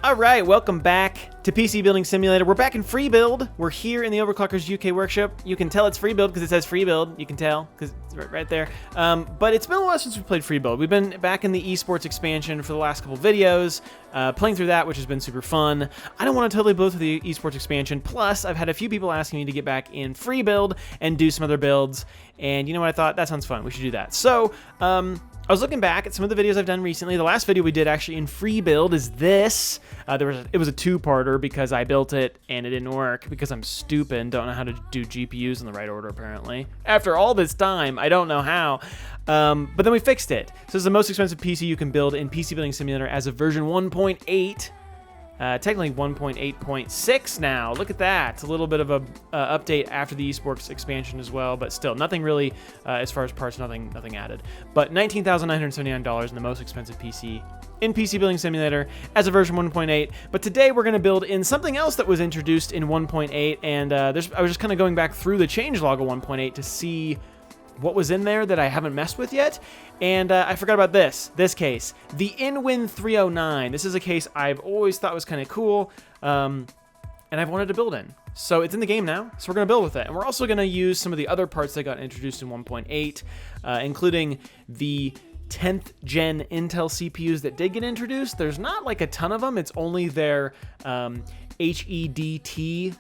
All right, welcome back to PC Building Simulator. We're back in free build. We're here in the Overclockers UK workshop. You can tell it's free build because it says free build. You can tell because it's right there. But it's been a while since we played free build. We've been back in the Esports Expansion for the last couple videos, playing through that, which has been super fun. I don't want to totally blow through the Esports Expansion. Plus, I've had a few people asking me to get back in free build and do some other builds. And you know what I thought? That sounds fun. We should do that. So, I was looking back at some of the videos I've done recently. The last video we did actually in free build is this. It was a two-parter because I built it and it didn't work because I'm stupid and don't know how to do GPUs in the right order, apparently. After all this time, I don't know how. But then we fixed it. So this is the most expensive PC you can build in PC Building Simulator as of version 1.8. Technically 1.8.6 now. Look at that. It's a little bit of a update after the Esports Expansion as well, but still nothing really as far as parts, nothing added. But $19,979 in the most expensive PC in PC Building Simulator as a version 1.8. But today we're going to build in something else that was introduced in 1.8, and I was just kind of going back through the changelog of 1.8 to see what was in there that I haven't messed with yet. And I forgot about this case, the InWin 309. This is a case I've always thought was kind of cool, and I've wanted to build in. So it's in the game now, so we're going to build with it. And we're also going to use some of the other parts that got introduced in 1.8, including the 10th gen Intel CPUs that did get introduced. There's not like a ton of them. It's only their HEDT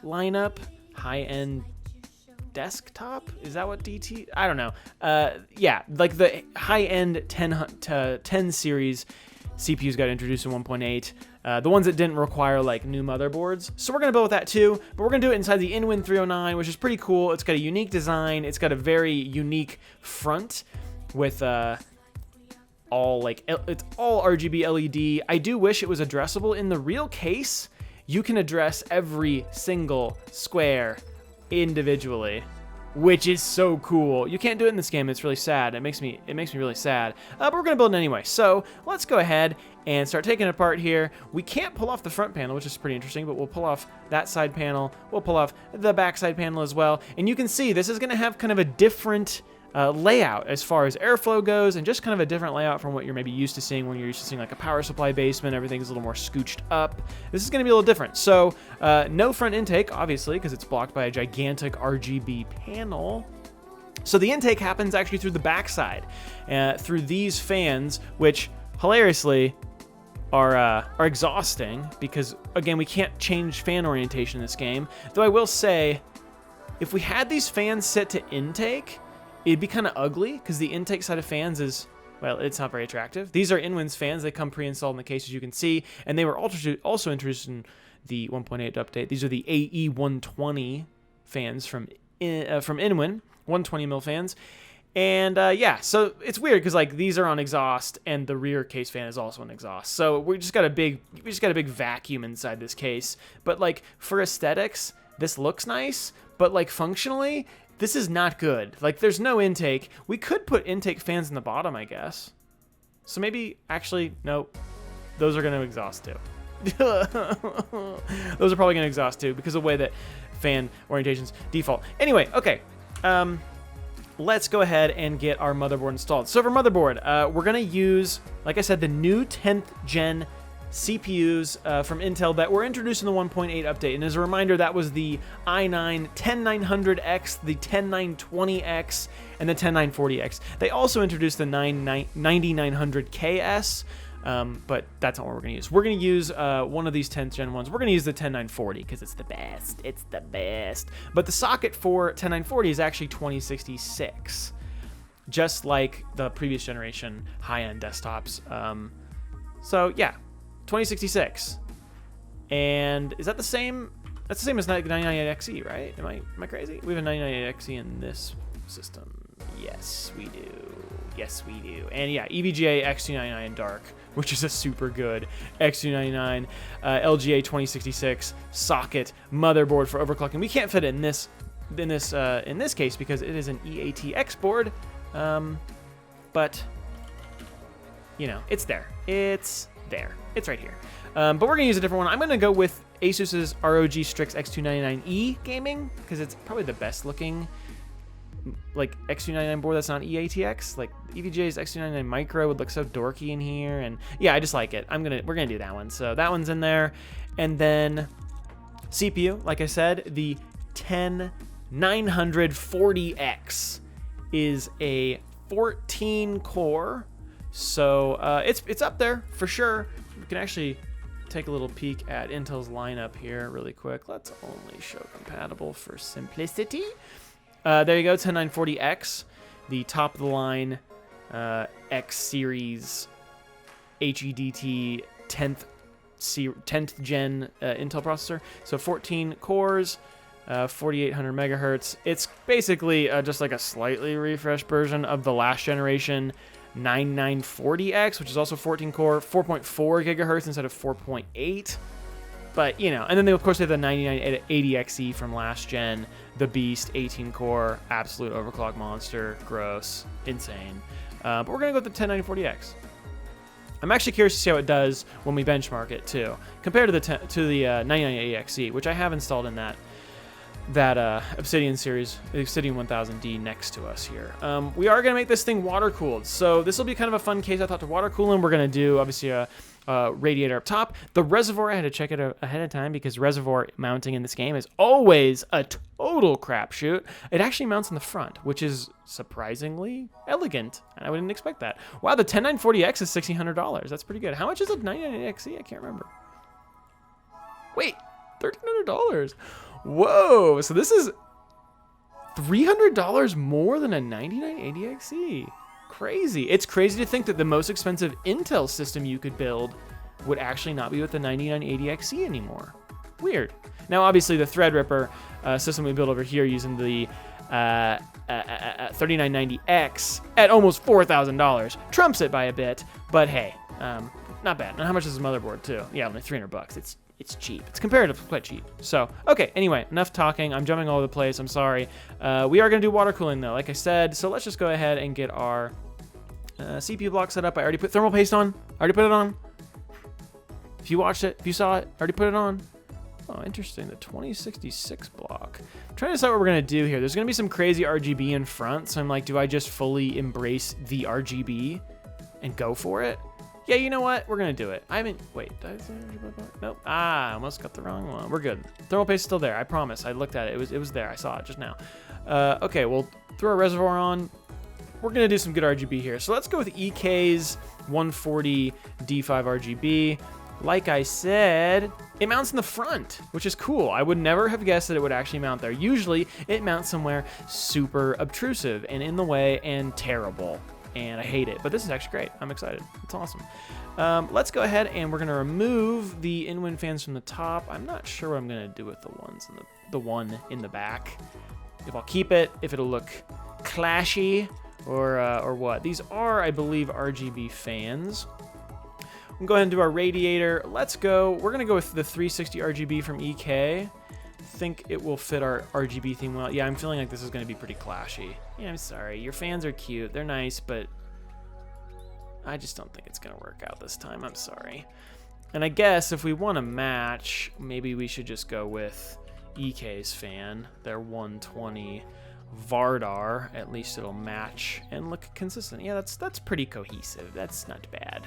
lineup, high-end desktop. Is that what DT? I don't know. Yeah, like the high-end 10 series CPUs got introduced in 1.8. The ones that didn't require like new motherboards. So we're gonna build with that too, but we're gonna do it inside the InWin 309, which is pretty cool. It's got a unique design. It's got a very unique front with it's all RGB LED. I do wish it was addressable. In the real case, you can address every single square individually, which is so cool. You can't do it in this game. It's really sad. It makes me really sad. But we're gonna build it anyway. So let's go ahead and start taking it apart here. We can't pull off the front panel, which is pretty interesting, but we'll pull off that side panel. We'll pull off the back side panel as well. And you can see this is gonna have kind of a different layout as far as airflow goes, and just kind of a different layout from what you're maybe used to seeing when you're used to seeing like a power supply basement. Everything's a little more scooched up. This is going to be a little different. So no front intake, obviously, because it's blocked by a gigantic RGB panel. So the intake happens actually through the backside, through these fans, which hilariously are exhausting because, again, we can't change fan orientation in this game. Though I will say, if we had these fans set to intake, it'd be kind of ugly because the intake side of fans is, well, it's not very attractive. These are InWin's fans. They come pre-installed in the case, as you can see, and they were also introduced in the 1.8 update. These are the AE120 fans from InWin, 120mm fans. And yeah, so it's weird because like these are on exhaust and the rear case fan is also on exhaust. So we just got a big vacuum inside this case. But like for aesthetics, this looks nice, but like functionally, this is not good. Like, there's no intake. We could put intake fans in the bottom, I guess. So maybe, actually, no. Those are going to exhaust too. Those are probably going to exhaust too because of the way that fan orientations default. Anyway, okay. Let's go ahead and get our motherboard installed. So for motherboard, we're going to use, like I said, the new 10th gen CPUs from Intel that were introduced in the 1.8 update. And as a reminder, that was the i9 10900X, the 10920X, and the 10940X. They also introduced the 9900KS, but that's not what we're going to use. We're going to use one of these 10th gen ones. We're going to use the 10940 because it's the best. It's the best. But the socket for 10940 is actually 2066, just like the previous generation high-end desktops. So yeah. 2066, and is that the same? That's the same as 99XE, right? Am I crazy? We have a 99XE in this system. Yes, we do. Yes, we do. And yeah, EVGA X299 Dark, which is a super good X299 LGA 2066 socket motherboard for overclocking. We can't fit it in this case because it is an EATX board, but you know, it's there. It's there. It's right here. But we're going to use a different one. I'm going to go with Asus's ROG Strix X299E Gaming because it's probably the best looking like X299 board that's not EATX. Like EVGA's X299 Micro would look so dorky in here, and yeah, I just like it. We're gonna do that one. So that one's in there, and then CPU, like I said, the 10940X is a 14 core, so it's up there for sure. We can actually take a little peek at Intel's lineup here really quick. Let's only show compatible for simplicity. There you go, 10940X, the top of the line X series HEDT 10th gen Intel processor. So 14 cores, 4800 megahertz. It's basically just like a slightly refreshed version of the last generation 9940X, which is also 14 core, 4.4 gigahertz instead of 4.8. But, you know, and then they, of course, they have the 9980XE from last gen, the beast, 18 core, absolute overclock monster, gross, insane. But we're going to go with the 10940X. I'm actually curious to see how it does when we benchmark it, too, compared to the 9980XE, which I have installed in that Obsidian series, the Obsidian 1000D next to us here. We are going to make this thing water cooled, so this will be kind of a fun case. I thought to water cool, and we're going to do obviously a radiator up top. The reservoir, I had to check it ahead of time because reservoir mounting in this game is always a total crapshoot. It actually mounts in the front, which is surprisingly elegant, and I wouldn't expect that. Wow, the 10940X is $1,600. That's pretty good. How much is a 9980XE? I can't remember. Wait, $1,300. Whoa, so this is $300 more than a 9980XE. Crazy. It's crazy to think that the most expensive Intel system you could build would actually not be with the 9980XE anymore. Weird. Now, obviously, the Threadripper system we built over here using the 3990X at almost $4,000 trumps it by a bit, but hey, not bad. And how much is this motherboard, too? Yeah, only $300. It's cheap. It's comparatively quite cheap. So, okay, anyway, enough talking. I'm jumping all over the place. I'm sorry. We are going to do water cooling, though, like I said. So let's just go ahead and get our CPU block set up. I already put thermal paste on. I already put it on. If you watched it, if you saw it, I already put it on. Oh, interesting. The 2066 block. I'm trying to decide what we're going to do here. There's going to be some crazy RGB in front. So I'm like, do I just fully embrace the RGB and go for it? Yeah, you know what? We're going to do it. Wait, did I say RGB block? Nope. I almost got the wrong one. We're good. Thermal paste is still there. I promise. I looked at it. It was there. I saw it just now. Okay, we'll throw a reservoir on. We're going to do some good RGB here. So let's go with EK's 140 D5 RGB. Like I said, it mounts in the front, which is cool. I would never have guessed that it would actually mount there. Usually, it mounts somewhere super obtrusive and in the way and terrible. And I hate it, but this is actually great. I'm excited. It's awesome. Let's go ahead and we're going to remove the InWin fans from the top. I'm not sure what I'm going to do with the ones in the one in the back. If I'll keep it, if it'll look clashy, or what. These are, I believe, RGB fans. We'll go ahead and do our radiator. Let's go. We're going to go with the 360 RGB from EK. I think it will fit our RGB theme well. Yeah, I'm feeling like this is going to be pretty clashy. Yeah, I'm sorry. Your fans are cute. They're nice, but I just don't think it's going to work out this time. I'm sorry. And I guess if we want to match, maybe we should just go with EK's fan, their 120 Vardar. At least it'll match and look consistent. Yeah, that's pretty cohesive. That's not bad.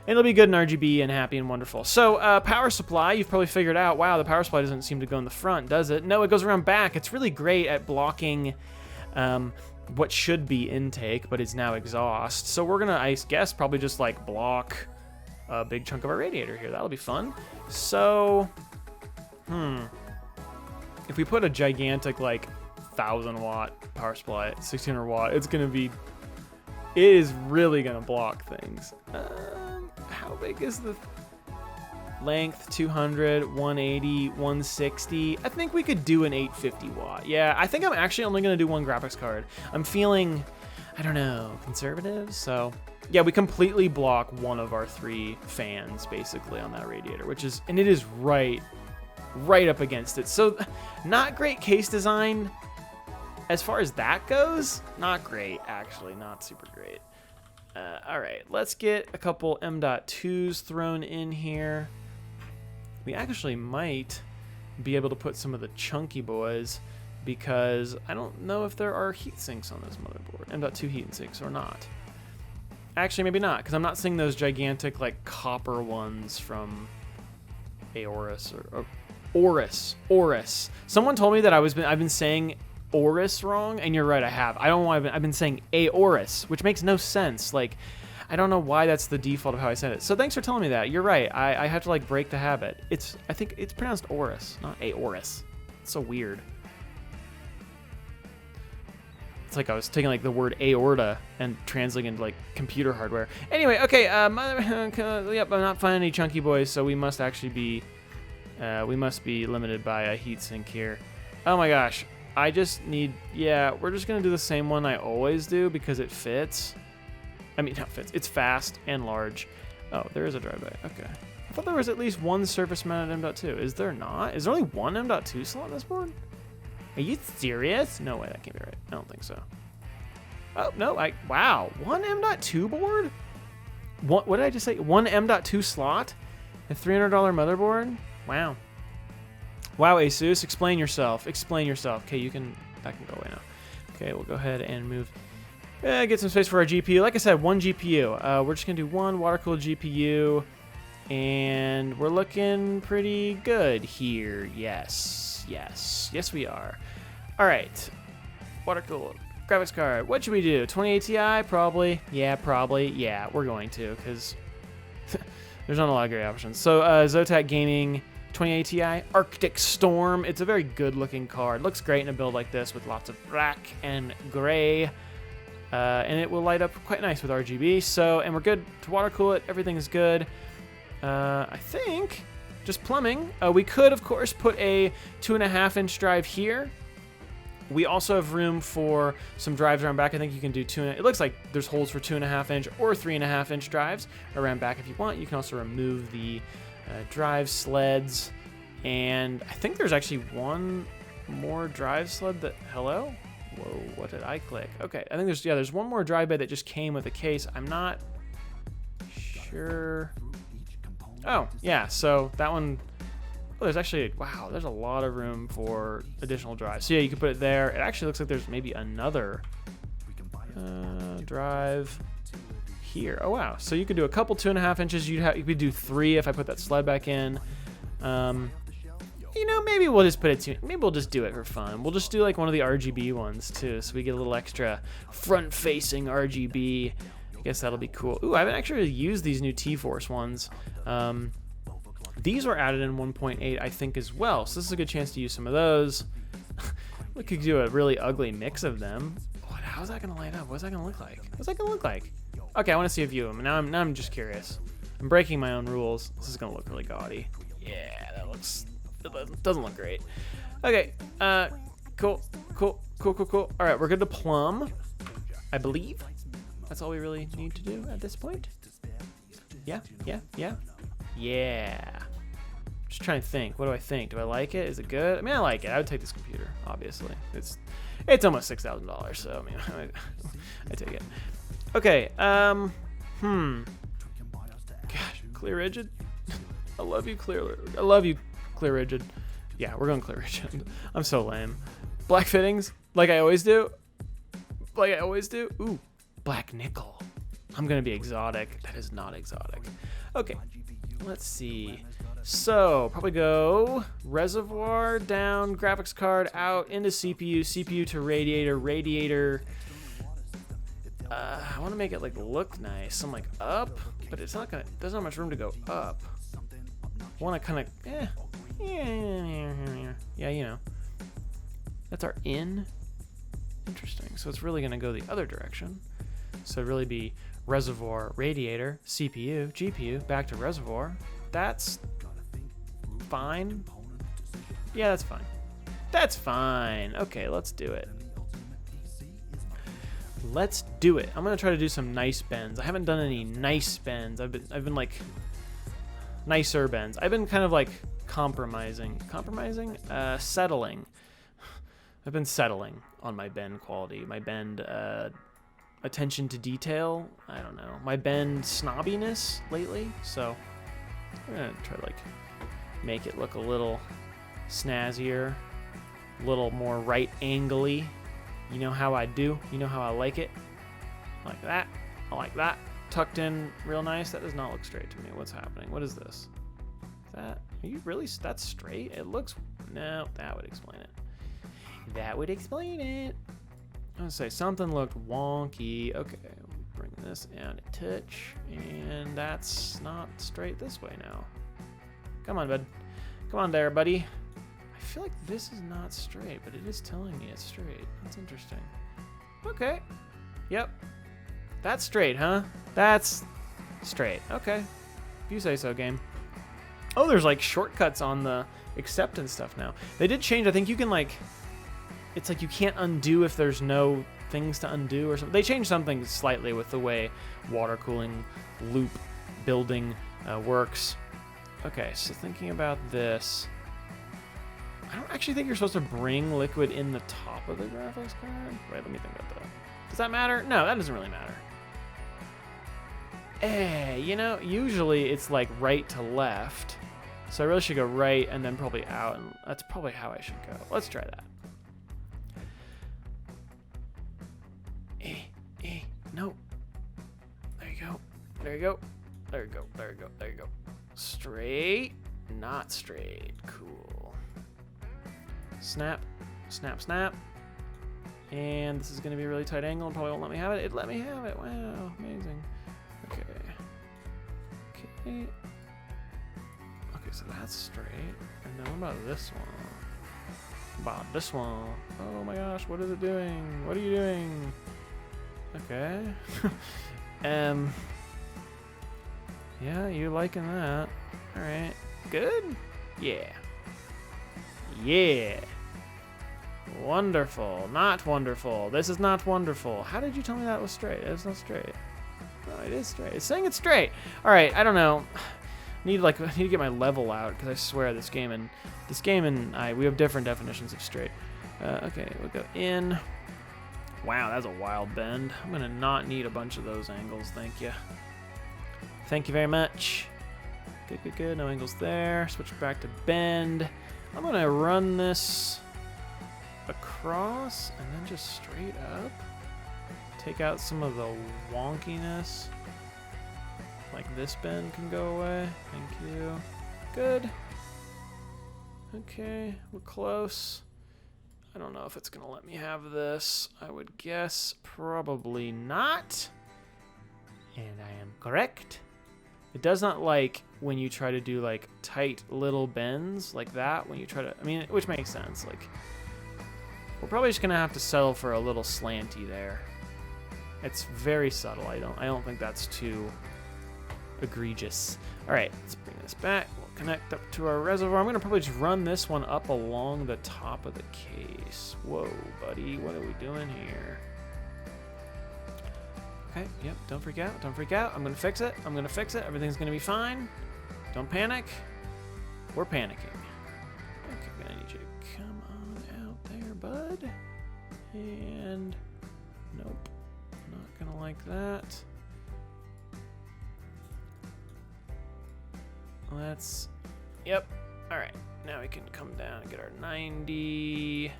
And it'll be good in RGB and happy and wonderful. So power supply, you've probably figured out, wow, the power supply doesn't seem to go in the front, does it? No, it goes around back. It's really great at blocking what should be intake, but is now exhaust. So we're going to, I guess, probably just like block a big chunk of our radiator here. That'll be fun. So, if we put a gigantic, like, 1,000 watt power supply, 1,600 watt, it is really going to block things. How big is the length? 200, 180, 160. I think we could do an 850 watt. Yeah, I think I'm actually only going to do one graphics card. I'm feeling, I don't know, conservative. So yeah, we completely block one of our 3 fans basically on that radiator, and it is right up against it. So not great case design as far as that goes. Not great, actually, not super great. All right, let's get a couple M.2s thrown in here. We actually might be able to put some of the chunky boys because I don't know if there are heat sinks on this motherboard. M.2 heat sinks or not. Actually, maybe not, because I'm not seeing those gigantic like copper ones from Aorus or Aorus. Someone told me that I've been saying Aorus wrong, and you're right, I have. I don't know why I've been saying Aorus, which makes no sense. Like, I don't know why that's the default of how I said it. So thanks for telling me that. You're right. I have to like break the habit. I think it's pronounced Aorus, not Aorus. It's so weird. It's like I was taking like the word aorta and translating into like computer hardware. Anyway, okay. Yep, I'm not finding any chunky boys, so we must actually be limited by a heatsink here. Oh my gosh. I just need, yeah, we're just going to do the same one I always do because it fits. I mean, not fits. It's fast and large. Oh, there is a drive-by. Okay. I thought there was at least one surface-mounted M.2. Is there not? Is there only one M.2 slot on this board? Are you serious? No way, that can't be right. I don't think so. Oh, no, wow. One M.2 board? What did I just say? One M.2 slot? A $300 motherboard? Wow. Wow, Asus, explain yourself. Explain yourself. Okay, that can go away now. Okay, we'll go ahead and move. Get some space for our GPU. Like I said, one GPU. We're just going to do one water-cooled GPU. And we're looking pretty good here. Yes, we are. All right, water-cooled graphics card. What should we do? 2080 Ti? Probably. Yeah, probably. Yeah, we're going to, because there's not a lot of great options. So Zotac Gaming 2080 Ti Arctic Storm. It's a very good-looking card. Looks great in a build like this with lots of black and gray. And it will light up quite nice with RGB. So, and we're good to water cool it. Everything's good. I think just plumbing. We could, of course, put a 2.5-inch drive here. We also have room for some drives around back. I think you can do it looks like there's holes for 2.5-inch or 3.5-inch drives around back if you want. You can also remove the drive sleds. And I think there's actually one more drive sled that, hello? Whoa, what did I click? Okay, I think there's one more drive bay that just came with a case. I'm not sure. Oh, yeah, so that one, oh, there's actually, wow, there's a lot of room for additional drives. So yeah, you can put it there. It actually looks like there's maybe another drive here. Oh, wow, so you could do a couple 2.5 inches. You could do 3 if I put that sled back in. You know, maybe we'll just put it maybe we'll just do it for fun. We'll just do like one of the RGB ones too, so we get a little extra front-facing RGB. I guess that'll be cool. Ooh, I haven't actually used these new T-Force ones. These were added in 1.8, I think, as well. So this is a good chance to use some of those. We could do a really ugly mix of them. How's that gonna light up? What's that gonna look like? What's that gonna look like? Okay, I want to see a view of them. Now I'm just curious. I'm breaking my own rules. This is gonna look really gaudy. Yeah, that doesn't look great. Okay, cool. All right, we're good to plumb, I believe. That's all we really need to do at this point. Yeah. Just trying to think. What do I think? Do I like it? Is it good? I mean, I like it. I would take this computer, obviously. It's almost $6,000, so I mean, I take it. Okay. Gosh, Clear Rigid. I love you, Clear Rigid. Yeah, we're going Clear Rigid. I'm so lame. Black fittings, like I always do. Ooh, black nickel. I'm gonna be exotic. That is not exotic. Okay, let's see. So probably go reservoir down, graphics card out into CPU to radiator. I want to make it like look nice. I'm like up, but it's not gonna. There's not much room to go up. I want to kind of, yeah, you know. That's our in. Interesting. So it's really gonna go the other direction. So it'd really be reservoir, radiator, CPU, GPU, back to reservoir. That's fine. Yeah, that's fine. That's fine. Okay, let's do it. Let's do it. I'm gonna try to do some nice bends. I haven't done any nice bends. I've been like nicer bends. I've been kind of like settling. I've been settling on my bend quality, my bend attention to detail. I don't know, my bend snobbiness lately. So I'm gonna try to like make it look a little snazzier. A little more right angly. You know how I do. You know how I like it. Like that. I like that. Tucked in real nice. That does not look straight to me. What's happening? What is this? That, are you really, that's straight? It looks, no, that would explain it. That would explain it. I was gonna say something looked wonky. Okay, bring this down a touch, and that's not straight this way now. Come on, bud. Come on there, buddy. I feel like this is not straight, but it is telling me it's straight. That's interesting. Okay. Yep. That's straight, huh? That's straight. Okay. If you say so, game. Oh, there's like shortcuts on the acceptance stuff now. They did change. I think you can like, it's like you can't undo if there's no things to undo or something. They changed something slightly with the way water cooling loop building works. Okay, so thinking about this, I don't actually think you're supposed to bring liquid in the top of the graphics card. Wait, let me think about that. Does that matter? No, that doesn't really matter. You know, usually it's like right to left. So I really should go right and then probably out, and that's probably how I should go. Let's try that. No. There you go. There you go. There you go. There you go. There you go. Straight, not straight. Cool. Snap, snap, snap. And this is going to be a really tight angle and probably won't let me have it. It let me have it. Wow, amazing. Okay. Okay. Okay, so that's straight. And then what about this one? About this one. Oh my gosh, what is it doing? What are you doing? Okay. Yeah, you liking that. Alright. Good? Yeah. Yeah. Wonderful. Not wonderful. This is not wonderful. How did you tell me that was straight? It's not straight. No, it is straight. It's saying it's straight. Alright, I don't know. I need to get my level out, because I swear this game and I, we have different definitions of straight. Okay, we'll go in. Wow, that's a wild bend. I'm gonna not need a bunch of those angles, thank you. Thank you very much. Good, good, good. No angles there. Switch back to bend. I'm gonna run this across and then just straight up. Take out some of the wonkiness. Like this bend can go away. Thank you. Good. Okay, we're close. I don't know if it's gonna let me have this. I would guess probably not. And I am correct. It does not like when you try to do like tight little bends like that when you try to, I mean, which makes sense. Like, we're probably just gonna have to settle for a little slanty there. It's very subtle. I don't think that's too egregious. All right, let's bring this back. We'll connect up to our reservoir. I'm gonna probably just run this one up along the top of the case. Whoa, buddy, what are we doing here? Okay, yep, don't freak out, don't freak out. I'm gonna fix it, I'm gonna fix it. Everything's gonna be fine. Don't panic. We're panicking. Okay, I'm gonna need you to come on out there, bud. And nope, not gonna like that. Let's, yep, all right. Now we can come down and get our 90.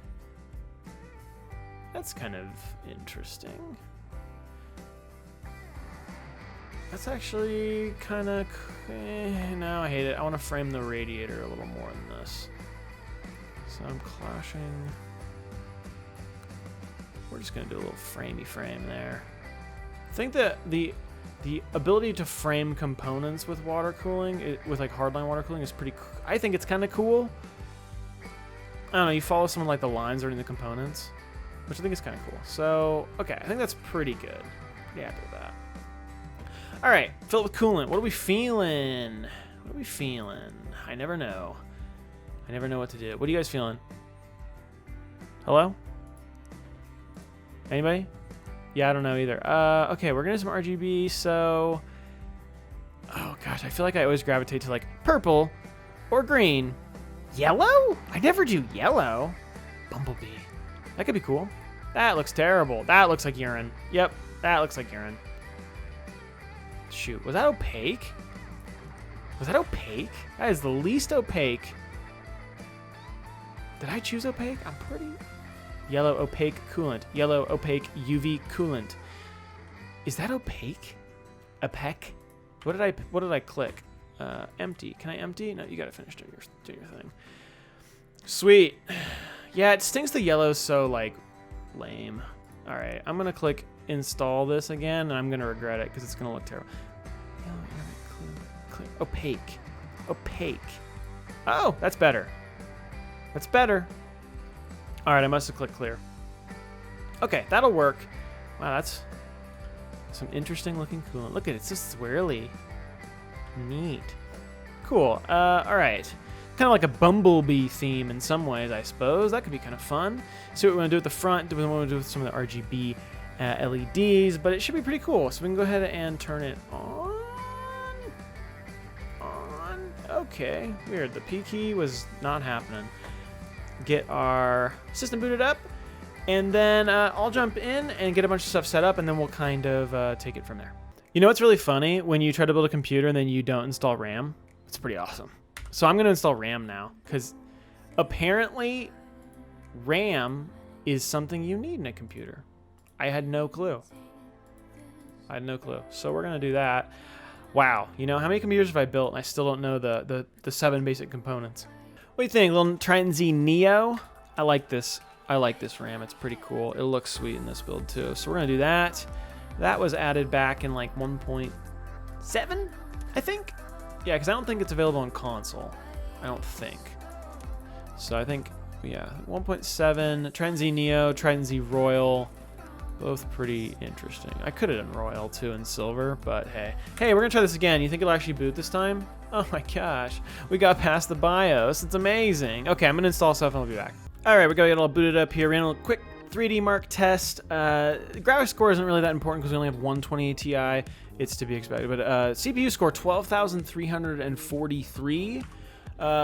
That's kind of interesting. That's actually kind of, no, I hate it. I want to frame the radiator a little more than this. So I'm clashing. We're just going to do a little framey frame there. I think that the ability to frame components with water cooling, with like hardline water cooling, is pretty, I think it's kind of cool. I don't know, you follow someone like the lines that are in the components, which I think is kind of cool. So, okay, I think that's pretty good. Pretty happy with that. All right, fill it with coolant. What are we feeling? What are we feeling? I never know. I never know what to do. What are you guys feeling? Hello? Anybody? Yeah, I don't know either. Okay, we're gonna do some RGB, so... Oh gosh, I feel like I always gravitate to like purple or green. Yellow? I never do yellow. Bumblebee. That could be cool. That looks terrible. That looks like urine. Yep, that looks like urine. Shoot, was that opaque? Was that opaque? That is the least opaque. Did I choose opaque? I'm pretty... Yellow opaque coolant. Yellow opaque UV coolant. Is that opaque? Opaque? What did I click? Empty. Can I empty? No, you gotta finish doing your thing. Sweet. Yeah, it stinks the yellow so like lame. All right, I'm gonna click install this again, and I'm gonna regret it because it's gonna look terrible. Opaque. Opaque. Oh, that's better. That's better. All right, I must have clicked clear. Okay, that'll work. Wow, that's some interesting looking coolant. Look at it, it's just swirly. Neat. Cool. All right. Kind of like a bumblebee theme in some ways, I suppose. That could be kind of fun. See what we want to do at the front. Do we want to do with some of the RGB LEDs? But it should be pretty cool. So we can go ahead and turn it on. Okay. Weird. The P key was not happening. Get our system booted up. And then I'll jump in and get a bunch of stuff set up, and then we'll kind of take it from there. You know what's really funny? When you try to build a computer and then you don't install RAM, it's pretty awesome. So I'm going to install RAM now, because apparently RAM is something you need in a computer. I had no clue. So we're going to do that. Wow. You know, how many computers have I built and I still don't know the 7 basic components? What do you think? Little Triton Z Neo? I like this. I like this RAM. It's pretty cool. It looks sweet in this build too. So we're going to do that. That was added back in like 1.7, I think. Yeah, because I don't think it's available on console. I don't think. So I think, yeah, 1.7, Triton Z Neo, Triton Z Royal. Both pretty interesting. I could have done Royal too in silver, but hey. Hey, we're going to try this again. You think it'll actually boot this time? Oh my gosh. We got past the BIOS. It's amazing. Okay, I'm going to install stuff and I'll be back. All right, we're going to get it all booted up here. Ran a quick 3D Mark test. Graphics score isn't really that important because we only have 120 Ti. It's to be expected. But CPU score 12,343.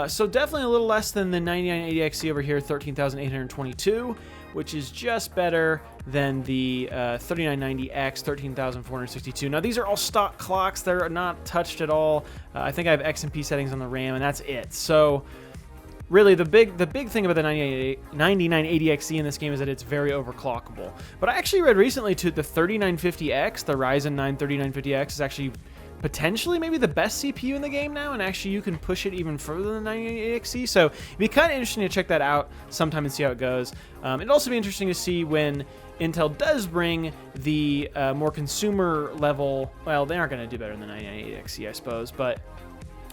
So definitely a little less than the 9980XE over here, 13,822, which is just better than the 3990X, 13,462. Now these are all stock clocks. They're not touched at all. I think I have XMP settings on the RAM, and that's it. So really, the big thing about the 9980XE in this game is that it's very overclockable. But I actually read recently to the 3950X, the Ryzen 9 3950X is actually potentially maybe the best CPU in the game now, and actually you can push it even further than the 9980XE. So it'd be kind of interesting to check that out sometime and see how it goes. It'd also be interesting to see when Intel does bring the more consumer level. Well, they aren't going to do better than the 9980XE, I suppose, but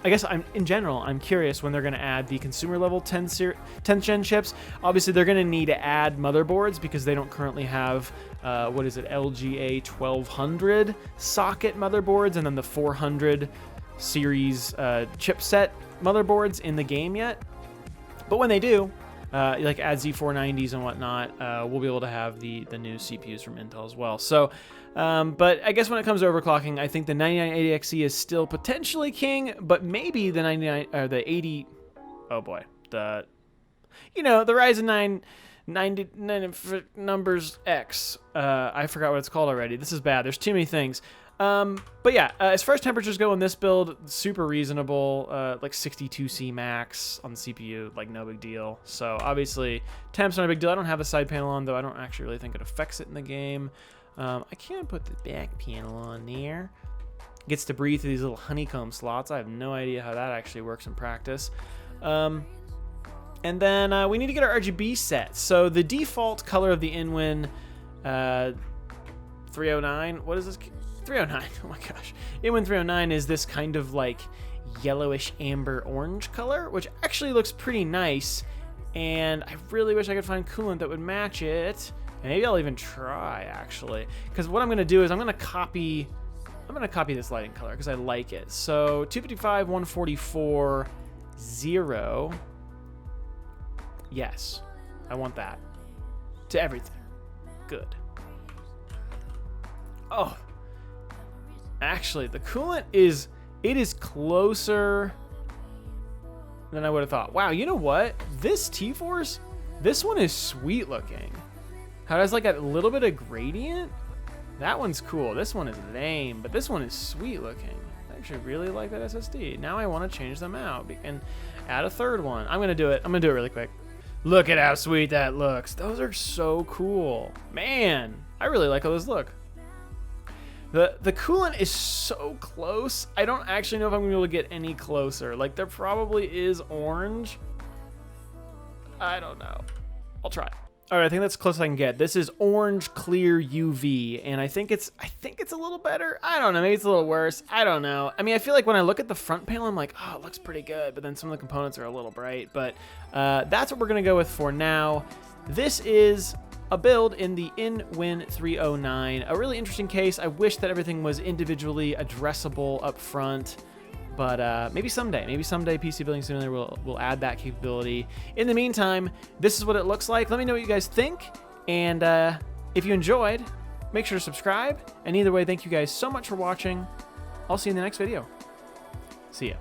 I guess in general, I'm curious when they're going to add the consumer level 10th gen chips. Obviously, they're going to need to add motherboards because they don't currently have, what is it, LGA 1200 socket motherboards and then the 400 series chipset motherboards in the game yet. But when they do, like add Z490s and whatnot, we'll be able to have the new CPUs from Intel as well. So, but I guess when it comes to overclocking, I think the 9980XE is still potentially king, but maybe the 80. Oh boy, the Ryzen 9 numbers X. I forgot what it's called already. This is bad. There's too many things. But yeah, as far as temperatures go in this build, super reasonable, like 62C max on the CPU, like no big deal. So obviously temp's not a big deal. I don't have a side panel on, though. I don't actually really think it affects it in the game. I can put the back panel on there. Gets to breathe through these little honeycomb slots. I have no idea how that actually works in practice. And then we need to get our RGB set. So the default color of the InWin 309, what is this? 309, oh my gosh. InWin 309 is this kind of like yellowish amber orange color, which actually looks pretty nice. And I really wish I could find coolant that would match it. And maybe I'll even try actually. Because what I'm gonna do is I'm gonna copy this lighting color because I like it. So 255, 144, 0. Yes, I want that. To everything. Good. Oh. Actually, the coolant is closer than I would have thought. Wow, you know what? This T-Force, this one is sweet looking. How it has like a little bit of gradient. That one's cool. This one is lame, but this one is sweet looking. I actually really like that SSD. Now I want to change them out and add a third one. I'm gonna do it. I'm gonna do it really quick. Look at how sweet that looks. Those are so cool. Man, I really like how those look. The coolant is so close. I don't actually know if I'm gonna be able to get any closer. Like, there probably is orange. I don't know. I'll try. All right, I think that's the closest I can get. This is orange clear UV, and I think it's a little better. I don't know, maybe it's a little worse. I don't know. I mean, I feel like when I look at the front panel, I'm like, oh, it looks pretty good, but then some of the components are a little bright. But that's what we're gonna go with for now. This is a build in the InWin 309. A really interesting case. I wish that everything was individually addressable up front. But maybe someday PC Building Simulator will add that capability. In the meantime, this is what it looks like. Let me know what you guys think. And if you enjoyed, make sure to subscribe. And either way, thank you guys so much for watching. I'll see you in the next video. See ya.